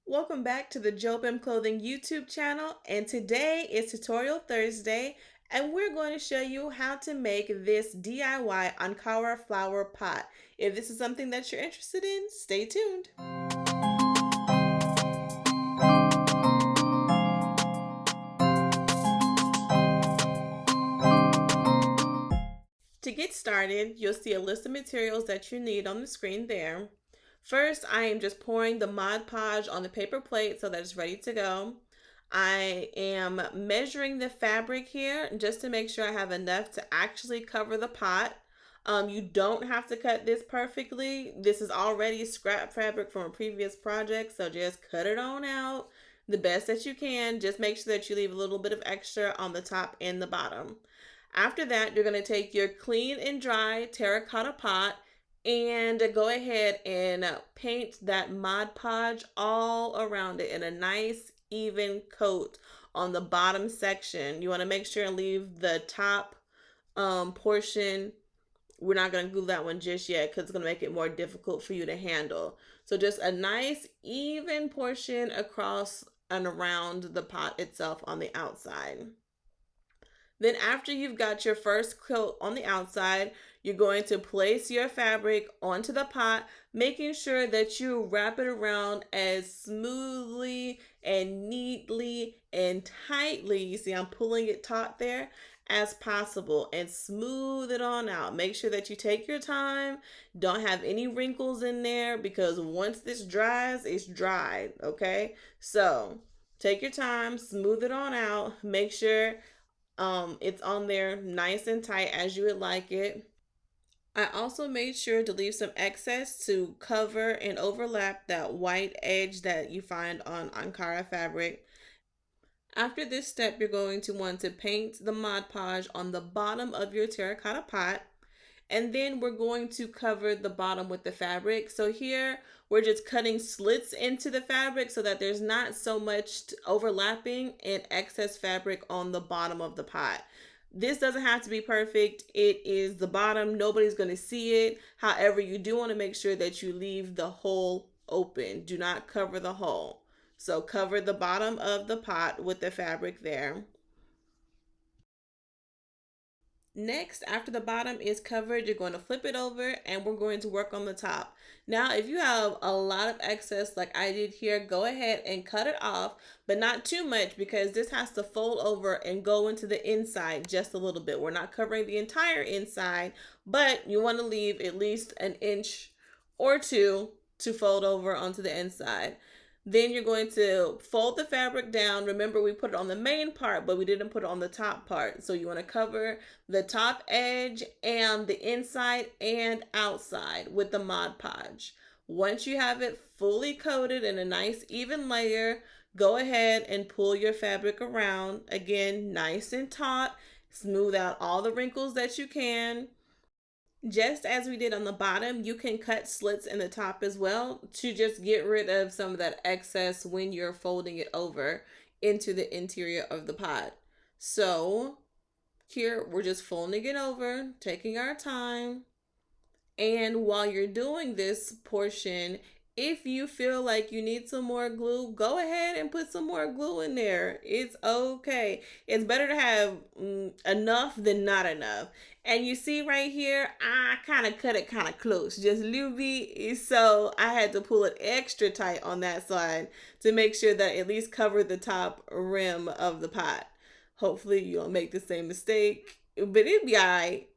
Welcome back to the Jobim Clothing YouTube channel, and today is Tutorial Thursday, and we're going to show you how to make this DIY Ankara Flower Pot. If this is something that you're interested in, stay tuned. To get started, you'll see a list of materials that you need on the screen there. First, I am just pouring the Mod Podge on the paper plate so that it's ready to go. I am measuring the fabric here just to make sure I have enough to actually cover the pot. You don't have to cut this perfectly. This is already scrap fabric from a previous project, so just cut it on out the best that you can. Just make sure that you leave a little bit of extra on the top and the bottom. After that, you're going to take your clean and dry terracotta pot and go ahead and paint that Mod Podge all around it in a nice even coat on the bottom section. You want to make sure and leave the top portion. We're not going to glue that one just yet because it's going to make it more difficult for you to handle. So just a nice even portion across and around the pot itself on the outside. Then after you've got your first coat on the outside, you're going to place your fabric onto the pot, making sure that you wrap it around as smoothly and neatly and tightly, you see I'm pulling it taut there, as possible, and smooth it on out. Make sure that you take your time, don't have any wrinkles in there, because once this dries, it's dried, okay? So take your time, smooth it on out, make sure it's on there nice and tight as you would like it. I also made sure to leave some excess to cover and overlap that white edge that you find on Ankara fabric. After this step, you're going to want to paint the Mod Podge on the bottom of your terracotta pot. And then we're going to cover the bottom with the fabric. So here we're just cutting slits into the fabric so that there's not so much overlapping and excess fabric on the bottom of the pot. This doesn't have to be perfect. It is the bottom. Nobody's going to see it. However, you do want to make sure that you leave the hole open. Do not cover the hole. So cover the bottom of the pot with the fabric there. Next, after the bottom is covered, you're going to flip it over and we're going to work on the top. Now, if you have a lot of excess like I did here, go ahead and cut it off, but not too much because this has to fold over and go into the inside just a little bit. We're not covering the entire inside, but you want to leave at least an inch or two to fold over onto the inside. Then you're going to fold the fabric down. Remember, we put it on the main part, but we didn't put it on the top part. So you want to cover the top edge and the inside and outside with the Mod Podge. Once you have it fully coated in a nice even layer, go ahead and pull your fabric around. Again, nice and taut. Smooth out all the wrinkles that you can. Just as we did on the bottom, you can cut slits in the top as well to just get rid of some of that excess when you're folding it over into the interior of the pot. So here we're just folding it over, taking our time. And while you're doing this portion, if you feel like you need some more glue, go ahead and put some more glue in there. It's okay. It's better to have enough than not enough. And you see right here, I kind of cut it kind of close, just a little bit. So I had to pull it extra tight on that side to make sure that it at least covered the top rim of the pot. Hopefully you don't make the same mistake, but it'll be all right.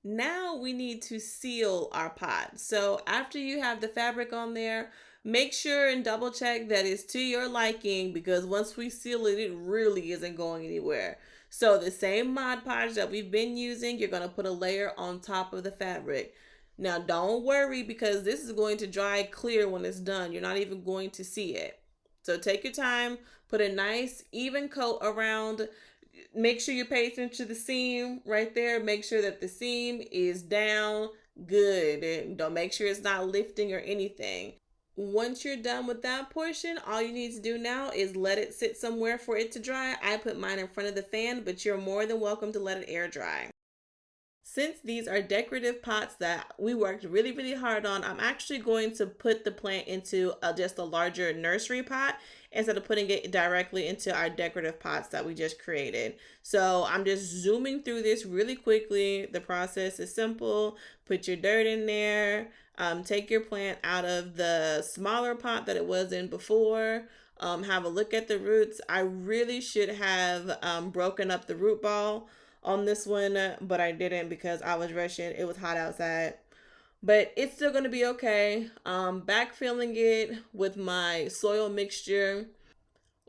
Now we need to seal our pot. So after you have the fabric on there, make sure and double check that it's to your liking, because once we seal it, it really isn't going anywhere. So the same Mod Podge that we've been using, you're going to put a layer on top of the fabric. Now don't worry, because this is going to dry clear when it's done. You're not even going to see it. So take your time, put a nice even coat around. Make sure you pay attention to the seam right there. Make sure that the seam is down good, and don't make sure it's not lifting or anything. Once you're done with that portion, all you need to do now is let it sit somewhere for it to dry. I put mine in front of the fan, but you're more than welcome to let it air dry. Since these are decorative pots that we worked really, really hard on, I'm actually going to put the plant into just a larger nursery pot instead of putting it directly into our decorative pots that we just created. So I'm just zooming through this really quickly. The process is simple. Put your dirt in there. Take your plant out of the smaller pot that it was in before. Have a look at the roots. I really should have broken up the root ball on this one, but I didn't because I was rushing. It was hot outside. But it's still going to be okay. Backfilling it with my soil mixture.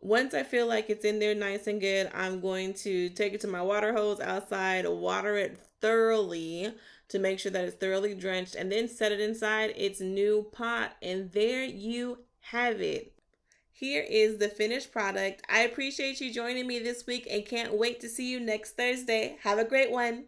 Once I feel like it's in there nice and good, I'm going to take it to my water hose outside, water it thoroughly to make sure that it's thoroughly drenched, and then set it inside its new pot. And there you have it. Here is the finished product. I appreciate you joining me this week and can't wait to see you next Thursday. Have a great one.